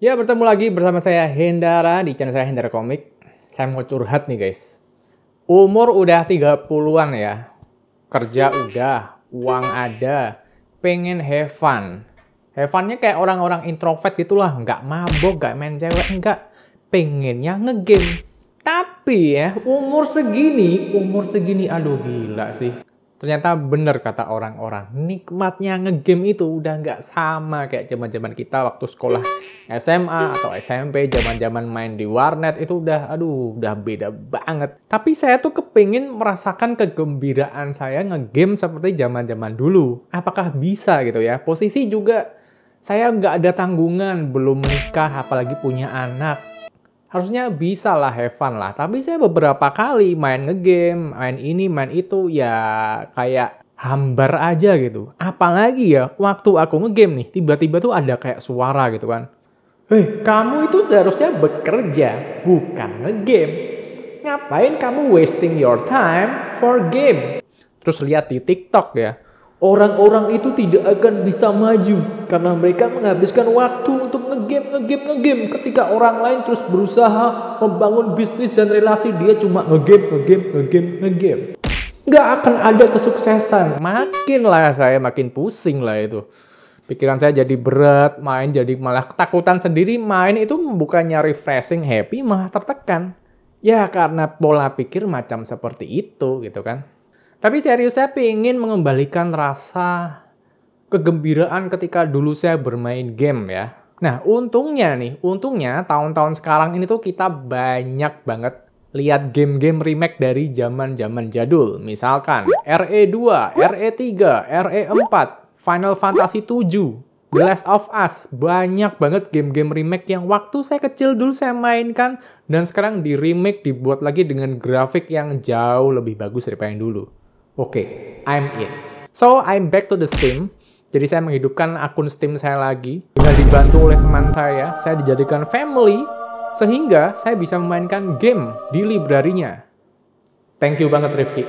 Ya, bertemu lagi bersama saya Hendara di channel saya Hendara Komik. Saya mau curhat nih guys. Umur udah 30-an ya. Kerja udah, uang ada, pengen have fun. Have fun-nya kayak orang-orang introvert gitulah, nggak mabok, nggak main cewek, nggak. Pengennya ngegame. Tapi ya, umur segini, aduh gila sih. Ternyata bener kata orang-orang, nikmatnya ngegame itu udah nggak sama kayak zaman-zaman kita waktu sekolah SMA atau SMP, zaman-zaman main di warnet itu udah beda banget. Tapi saya tuh kepingin merasakan kegembiraan saya ngegame seperti zaman-zaman dulu. Apakah bisa gitu ya? Posisi juga saya nggak ada tanggungan, belum menikah, apalagi punya anak. Harusnya bisa lah have fun lah. Tapi saya beberapa kali main ngegame, main ini, main itu, ya kayak hambar aja gitu. Apalagi ya, waktu aku ngegame nih, tiba-tiba tuh ada kayak suara gitu kan. Kamu itu seharusnya bekerja, bukan ngegame. Ngapain kamu wasting your time for game? Terus lihat di TikTok ya. Orang-orang itu tidak akan bisa maju karena mereka menghabiskan waktu untuk ngegame. Ketika orang lain terus berusaha membangun bisnis dan relasi, dia cuma ngegame. Nggak akan ada kesuksesan. Saya makin pusing lah itu. Pikiran saya jadi berat, main jadi malah ketakutan sendiri. Main itu bukannya refreshing, happy, malah tertekan. Ya karena pola pikir macam seperti itu gitu kan. Tapi serius saya ingin mengembalikan rasa kegembiraan ketika dulu saya bermain game ya. Nah untungnya tahun-tahun sekarang ini tuh kita banyak banget lihat game-game remake dari zaman-zaman jadul. Misalkan RE2, RE3, RE4, Final Fantasy 7, The Last of Us. Banyak banget game-game remake yang waktu saya kecil dulu saya mainkan dan sekarang di remake dibuat lagi dengan grafik yang jauh lebih bagus daripada yang dulu. Oke, I'm in. So, I'm back to the Steam. Jadi saya menghidupkan akun Steam saya lagi. Dengan dibantu oleh teman saya dijadikan family. Sehingga saya bisa memainkan game di librarinya. Thank you banget Rifki.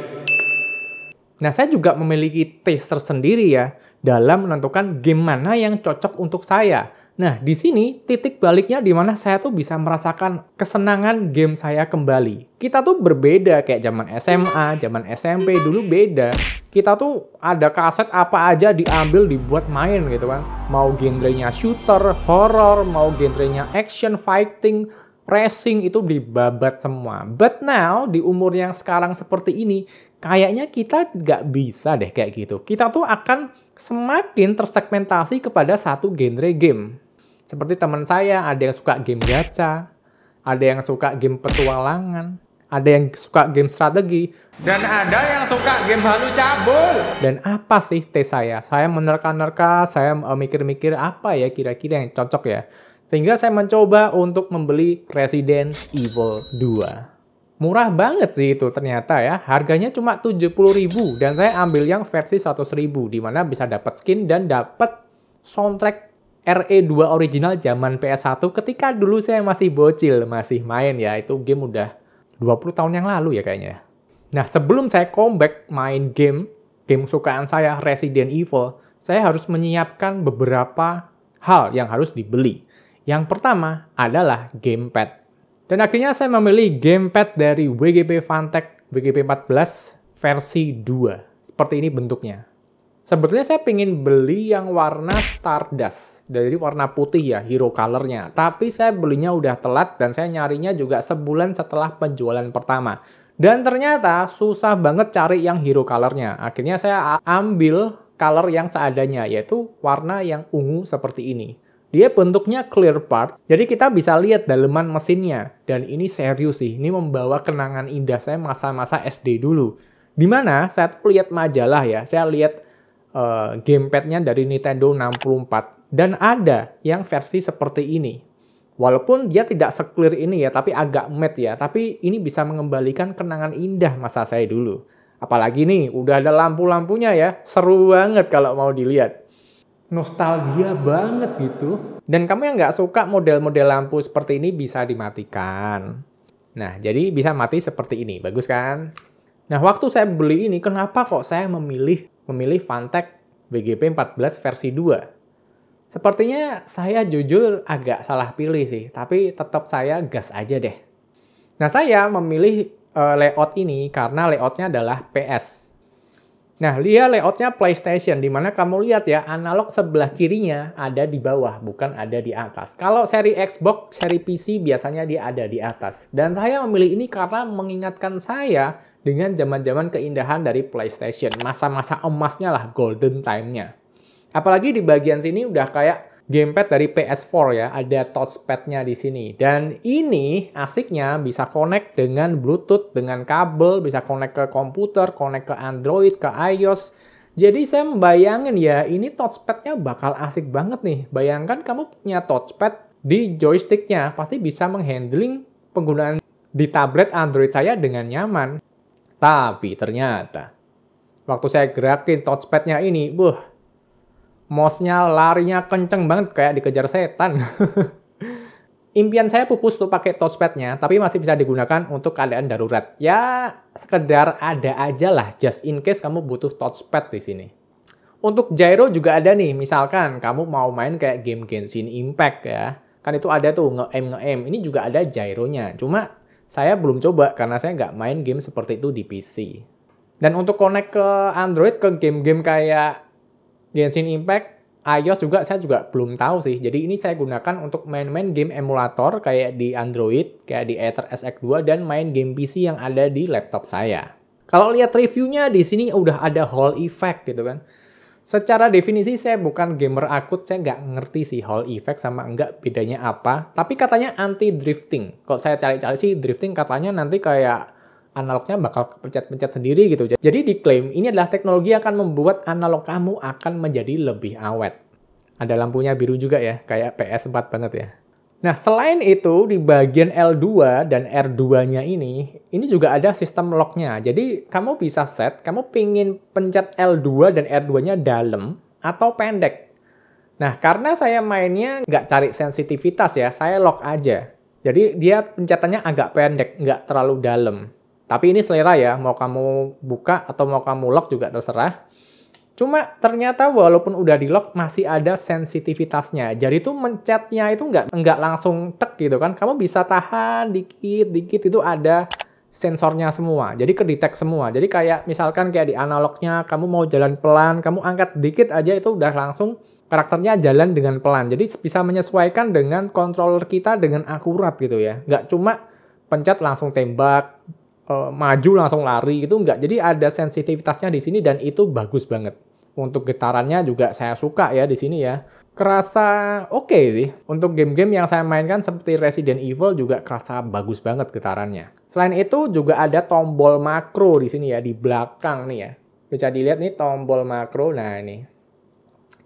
Nah, saya juga memiliki taste tersendiri ya. Dalam menentukan game mana yang cocok untuk saya. Nah, di sini titik baliknya di mana saya tuh bisa merasakan kesenangan game saya kembali. Kita tuh berbeda kayak zaman SMA, zaman SMP dulu beda. Kita tuh ada kaset apa aja diambil dibuat main gitu kan. Mau genrenya shooter, horror, mau genrenya action, fighting, racing itu dibabat semua. But now di umur yang sekarang seperti ini, kayaknya kita nggak bisa deh kayak gitu. Kita tuh akan semakin tersegmentasi kepada satu genre game. Seperti teman saya, ada yang suka game gacha, ada yang suka game petualangan, ada yang suka game strategi, dan ada yang suka game halu cabul. Dan apa sih tes saya? Saya menerka-nerka, saya mikir-mikir apa ya kira-kira yang cocok ya. Sehingga saya mencoba untuk membeli Resident Evil 2. Murah banget sih itu ternyata ya. Harganya cuma 70.000 dan saya ambil yang versi 100.000 di mana bisa dapat skin dan dapat soundtrack RE2 original zaman PS1 ketika dulu saya masih bocil, masih main ya. Itu game udah 20 tahun yang lalu ya kayaknya. Nah, sebelum saya comeback main game kesukaan saya Resident Evil, saya harus menyiapkan beberapa hal yang harus dibeli. Yang pertama adalah gamepad. Dan akhirnya saya memilih gamepad dari WGP Fantech WGP14 versi 2. Seperti ini bentuknya. Sebetulnya saya pengen beli yang warna Stardust. Dari warna putih ya, hero colornya. Tapi saya belinya udah telat dan saya nyarinya juga sebulan setelah penjualan pertama. Dan ternyata susah banget cari yang hero colornya. Akhirnya saya ambil color yang seadanya, yaitu warna yang ungu seperti ini. Dia bentuknya clear part, jadi kita bisa lihat daleman mesinnya. Dan ini serius sih, ini membawa kenangan indah saya masa-masa SD dulu. Dimana saya tuh lihat majalah ya, saya lihat gamepadnya dari Nintendo 64 dan ada yang versi seperti ini. Walaupun dia tidak se-clear ini ya, tapi agak matte ya, tapi ini bisa mengembalikan kenangan indah masa saya dulu. Apalagi nih, udah ada lampu-lampunya ya, seru banget kalau mau dilihat. Nostalgia banget gitu. Dan kamu yang nggak suka model-model lampu seperti ini bisa dimatikan. Nah, jadi bisa mati seperti ini, bagus kan? Nah, waktu saya beli ini, kenapa kok saya memilih Fantech WGP14 versi 2? Sepertinya saya jujur agak salah pilih sih, tapi tetap saya gas aja deh. Nah, saya memilih layout ini karena layoutnya adalah PS. Nah, dia layoutnya PlayStation, di mana kamu lihat ya, analog sebelah kirinya ada di bawah, bukan ada di atas. Kalau seri Xbox, seri PC biasanya dia ada di atas. Dan saya memilih ini karena mengingatkan saya dengan zaman-zaman keindahan dari PlayStation. Masa-masa emasnya lah, golden time-nya. Apalagi di bagian sini udah kayak gamepad dari PS4 ya, ada touchpad-nya di sini. Dan ini asiknya bisa connect dengan Bluetooth, dengan kabel, bisa connect ke komputer, connect ke Android, ke iOS. Jadi saya membayangin ya, ini touchpad-nya bakal asik banget nih. Bayangkan kamu punya touchpad di joystick-nya, pasti bisa menghandling penggunaan di tablet Android saya dengan nyaman. Tapi ternyata, waktu saya gerakin touchpad-nya ini, mouse-nya larinya kenceng banget kayak dikejar setan. Impian saya pupus tuh pakai touchpad-nya, tapi masih bisa digunakan untuk keadaan darurat. Ya, sekedar ada aja lah, just in case kamu butuh touchpad di sini. Untuk gyro juga ada nih, misalkan kamu mau main kayak game Genshin Impact ya. Kan itu ada tuh, nge-aim. Ini juga ada gyronya. Cuma saya belum coba karena saya nggak main game seperti itu di PC. Dan untuk connect ke Android, ke game-game kayak Genshin Impact, iOS juga saya juga belum tahu sih. Jadi ini saya gunakan untuk main-main game emulator kayak di Android, kayak di Aether SX2 dan main game PC yang ada di laptop saya. Kalau lihat reviewnya di sini udah ada Hall effect gitu kan. Secara definisi saya bukan gamer akut, saya nggak ngerti sih Hall effect sama enggak bedanya apa. Tapi katanya anti drifting. Kalau saya cari-cari sih drifting katanya nanti kayak analognya bakal pencet-pencet sendiri gitu. Jadi diklaim ini adalah teknologi yang akan membuat analog kamu akan menjadi lebih awet. Ada lampunya biru juga ya, kayak PS4 banget ya. Nah, selain itu di bagian L2 dan R2-nya ini juga ada sistem lock-nya. Jadi kamu bisa set, kamu pingin pencet L2 dan R2-nya dalam atau pendek. Nah, karena saya mainnya nggak cari sensitivitas ya, saya lock aja. Jadi dia pencetannya agak pendek, nggak terlalu dalam. Tapi ini selera ya, mau kamu buka atau mau kamu lock juga terserah. Cuma ternyata walaupun udah di lock masih ada sensitivitasnya. Jadi tuh mencetnya itu nggak langsung tek gitu kan. Kamu bisa tahan dikit itu ada sensornya semua. Jadi kedetek semua. Jadi kayak misalkan kayak di analognya kamu mau jalan pelan, kamu angkat dikit aja itu udah langsung karakternya jalan dengan pelan. Jadi bisa menyesuaikan dengan controller kita dengan akurat gitu ya. Nggak cuma pencet langsung tembak, maju langsung lari gitu enggak. Jadi ada sensitivitasnya di sini dan itu bagus banget. Untuk getarannya juga saya suka ya di sini ya. Kerasa oke sih. Untuk game-game yang saya mainkan seperti Resident Evil juga kerasa bagus banget getarannya. Selain itu juga ada tombol makro di sini ya di belakang nih ya. Bisa dilihat nih tombol makro. Nah ini.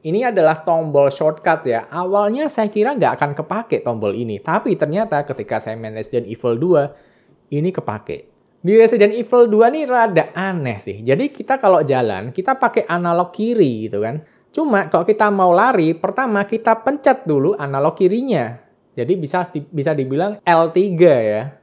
Ini adalah tombol shortcut ya. Awalnya saya kira nggak akan kepake tombol ini. Tapi ternyata ketika saya main Resident Evil 2 ini kepake. Di Resident Evil 2 nih rada aneh sih. Jadi kita kalau jalan, kita pakai analog kiri gitu kan. Cuma kalau kita mau lari, pertama kita pencet dulu analog kirinya. Jadi bisa dibilang L3 ya.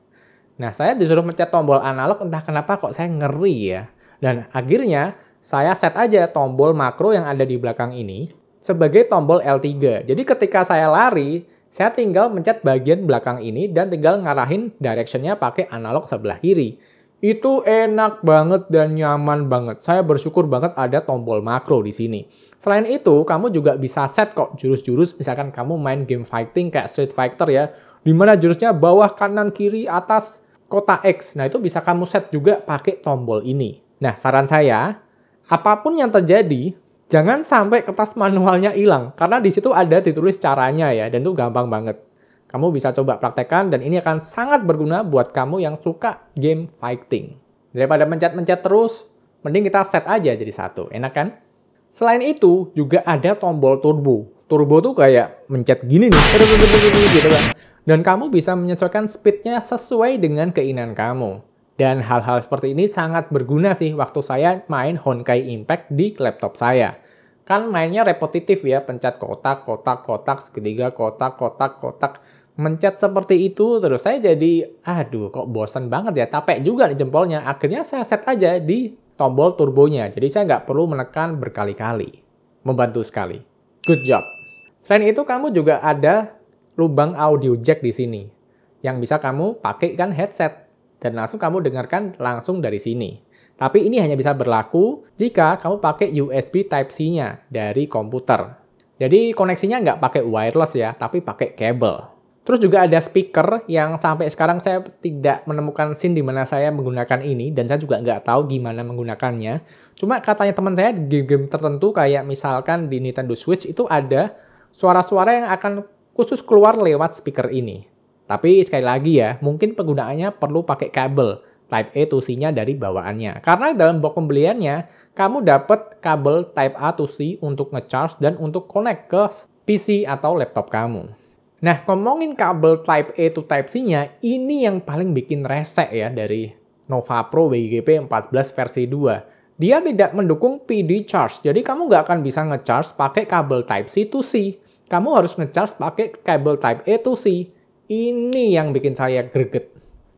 Nah, saya disuruh pencet tombol analog, entah kenapa kok saya ngeri ya. Dan akhirnya saya set aja tombol makro yang ada di belakang ini sebagai tombol L3. Jadi ketika saya lari, saya tinggal mencet bagian belakang ini dan tinggal ngarahin directionnya pakai analog sebelah kiri. Itu enak banget dan nyaman banget. Saya bersyukur banget ada tombol makro di sini. Selain itu, kamu juga bisa set kok jurus-jurus. Misalkan kamu main game fighting kayak Street Fighter ya, di mana jurusnya bawah, kanan, kiri, atas, kotak X. Nah, itu bisa kamu set juga pakai tombol ini. Nah, saran saya, apapun yang terjadi, jangan sampai kertas manualnya hilang, karena di situ ada ditulis caranya ya, dan itu gampang banget. Kamu bisa coba praktekkan, dan ini akan sangat berguna buat kamu yang suka game fighting. Daripada mencet-mencet terus, mending kita set aja jadi satu, enak kan? Selain itu, juga ada tombol turbo. Turbo tuh kayak mencet gini nih, gitu kan. Dan kamu bisa menyesuaikan speednya sesuai dengan keinginan kamu. Dan hal-hal seperti ini sangat berguna sih waktu saya main Honkai Impact di laptop saya. Kan mainnya repetitif ya, pencet kotak, kotak, kotak, segitiga, kotak, kotak, kotak. Mencet seperti itu terus saya jadi, aduh kok bosen banget ya, capek juga nih jempolnya. Akhirnya saya set aja di tombol turbonya. Jadi saya nggak perlu menekan berkali-kali. Membantu sekali. Good job. Selain itu, kamu juga ada lubang audio jack di sini yang bisa kamu pakai kan headset dan langsung kamu dengarkan langsung dari sini. Tapi ini hanya bisa berlaku jika kamu pakai USB Type-C-nya dari komputer. Jadi koneksinya nggak pakai wireless ya, tapi pakai kabel. Terus juga ada speaker yang sampai sekarang saya tidak menemukan scene di mana saya menggunakan ini, dan saya juga nggak tahu gimana menggunakannya. Cuma katanya teman saya di game-game tertentu kayak misalkan di Nintendo Switch itu ada suara-suara yang akan khusus keluar lewat speaker ini. Tapi sekali lagi ya, mungkin penggunaannya perlu pakai kabel Type A to C-nya dari bawaannya. Karena dalam box pembeliannya, kamu dapat kabel Type A to C untuk nge-charge dan untuk connect ke PC atau laptop kamu. Nah, ngomongin kabel Type A to Type C-nya, ini yang paling bikin resek ya dari Nova Pro WGP 14 versi 2. Dia tidak mendukung PD charge, jadi kamu nggak akan bisa nge-charge pakai kabel Type C to C. Kamu harus nge-charge pakai kabel Type A to C. Ini yang bikin saya greget.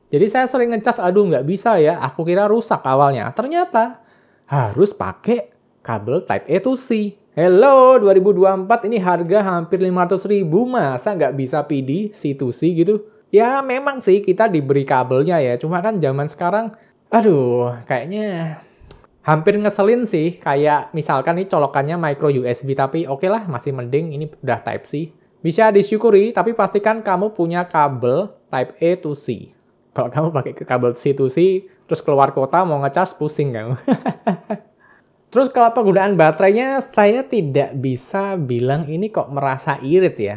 Jadi saya sering nge-charge, aduh nggak bisa ya, aku kira rusak awalnya. Ternyata harus pakai kabel Type A to C. Hello, 2024 ini harga hampir 500.000, masa nggak bisa PD C2C gitu? Ya memang sih kita diberi kabelnya ya, cuma kan zaman sekarang, aduh kayaknya hampir ngeselin sih. Kayak misalkan nih colokannya micro USB, tapi oke lah masih mending ini udah Type-C. Bisa disyukuri, tapi pastikan kamu punya kabel Type A to C. Kalau kamu pakai kabel C2C, terus keluar kota mau ngecas pusing kamu. Terus kalau penggunaan baterainya, saya tidak bisa bilang ini kok merasa irit ya.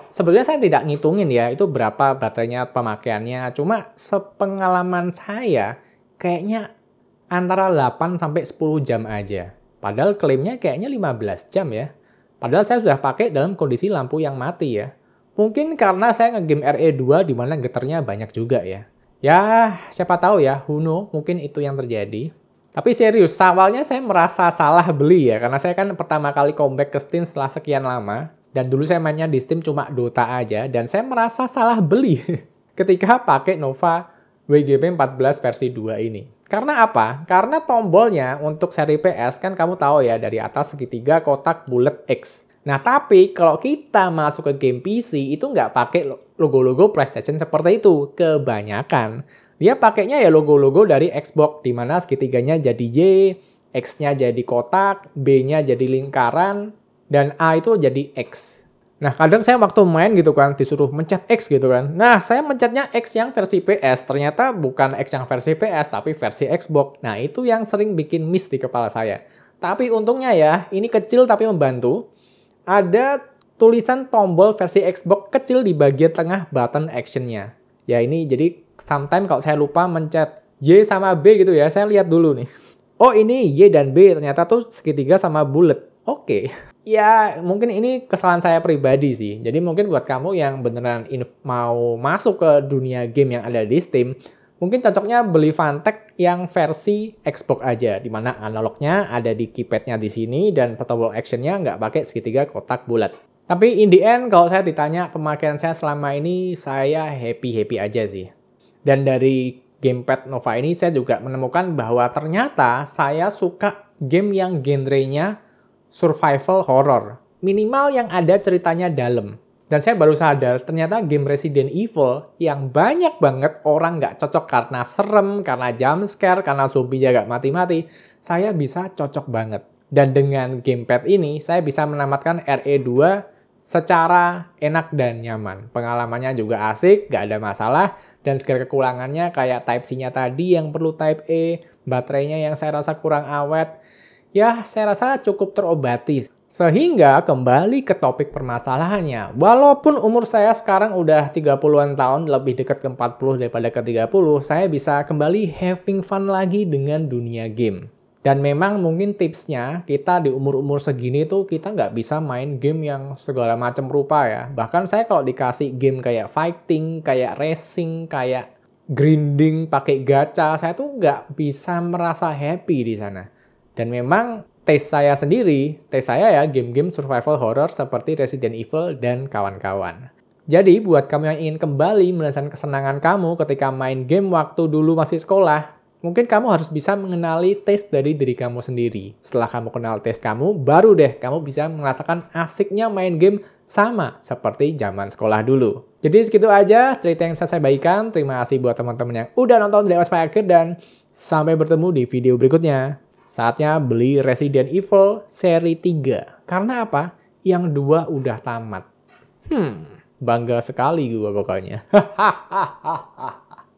Sebenarnya saya tidak ngitungin ya, itu berapa baterainya pemakaiannya. Cuma sepengalaman saya, kayaknya antara 8 sampai 10 jam aja. Padahal klaimnya kayaknya 15 jam ya. Padahal saya sudah pakai dalam kondisi lampu yang mati ya. Mungkin karena saya ngegame RE2 di mana getarnya banyak juga ya. Ya, siapa tahu ya, who know, mungkin itu yang terjadi. Tapi serius, awalnya saya merasa salah beli ya, karena saya kan pertama kali comeback ke Steam setelah sekian lama, dan dulu saya mainnya di Steam cuma Dota aja, dan saya merasa salah beli ketika pakai Nova WGP 14 versi 2 ini. Karena apa? Karena tombolnya untuk seri PS kan kamu tahu ya, dari atas segitiga kotak bulat X. Nah tapi kalau kita masuk ke game PC itu nggak pakai logo-logo PlayStation seperti itu, kebanyakan. Dia pakainya ya logo-logo dari Xbox, di mana segitiganya jadi Y, X-nya jadi kotak, B-nya jadi lingkaran, dan A itu jadi X. Nah, kadang saya waktu main gitu kan, disuruh mencet X gitu kan. Nah, saya mencetnya X yang versi PS, ternyata bukan X yang versi PS, tapi versi Xbox. Nah, itu yang sering bikin miss di kepala saya. Tapi untungnya ya, ini kecil tapi membantu. Ada tulisan tombol versi Xbox kecil di bagian tengah button action-nya. Ya ini jadi sometimes kalau saya lupa mencet Y sama B gitu ya, saya lihat dulu nih. Oh ini Y dan B, ternyata tuh segitiga sama bullet. Oke. Ya mungkin ini kesalahan saya pribadi sih. Jadi mungkin buat kamu yang beneran mau masuk ke dunia game yang ada di Steam, mungkin cocoknya beli Fantech yang versi Xbox aja. Dimana analognya ada di keypadnya di sini dan tombol actionnya nggak pakai segitiga kotak bulat. Tapi in the end, kalau saya ditanya pemakaian saya selama ini, saya happy-happy aja sih. Dan dari gamepad Nova ini, saya juga menemukan bahwa ternyata saya suka game yang genrenya survival horror. Minimal yang ada ceritanya dalam. Dan saya baru sadar, ternyata game Resident Evil yang banyak banget orang nggak cocok karena serem, karena jumpscare, karena zombie nggak mati-mati, saya bisa cocok banget. Dan dengan gamepad ini, saya bisa menamatkan RE2 secara enak dan nyaman. Pengalamannya juga asik, gak ada masalah, dan segala kekurangannya kayak Type-C-nya tadi yang perlu Type A, baterainya yang saya rasa kurang awet, ya saya rasa cukup terobati. Sehingga kembali ke topik permasalahannya, walaupun umur saya sekarang udah 30-an tahun, lebih dekat ke 40 daripada ke 30, saya bisa kembali having fun lagi dengan dunia game. Dan memang mungkin tipsnya, kita di umur-umur segini tuh kita nggak bisa main game yang segala macam rupa ya. Bahkan saya kalau dikasih game kayak fighting, kayak racing, kayak grinding, pakai gacha, saya tuh nggak bisa merasa happy di sana. Dan memang taste saya sendiri, taste saya ya game-game survival horror seperti Resident Evil dan kawan-kawan. Jadi buat kamu yang ingin kembali merasakan kesenangan kamu ketika main game waktu dulu masih sekolah, Mungkin kamu harus bisa mengenali taste dari diri kamu sendiri. Setelah kamu kenal taste kamu, baru deh kamu bisa merasakan asiknya main game sama seperti zaman sekolah dulu. Jadi segitu aja cerita yang bisa saya bagikan. Terima kasih buat teman-teman yang udah nonton dari awal sampai akhir dan sampai bertemu di video berikutnya. Saatnya beli Resident Evil seri 3. Karena apa? Yang 2 udah tamat. Bangga sekali gue pokoknya. Hahaha.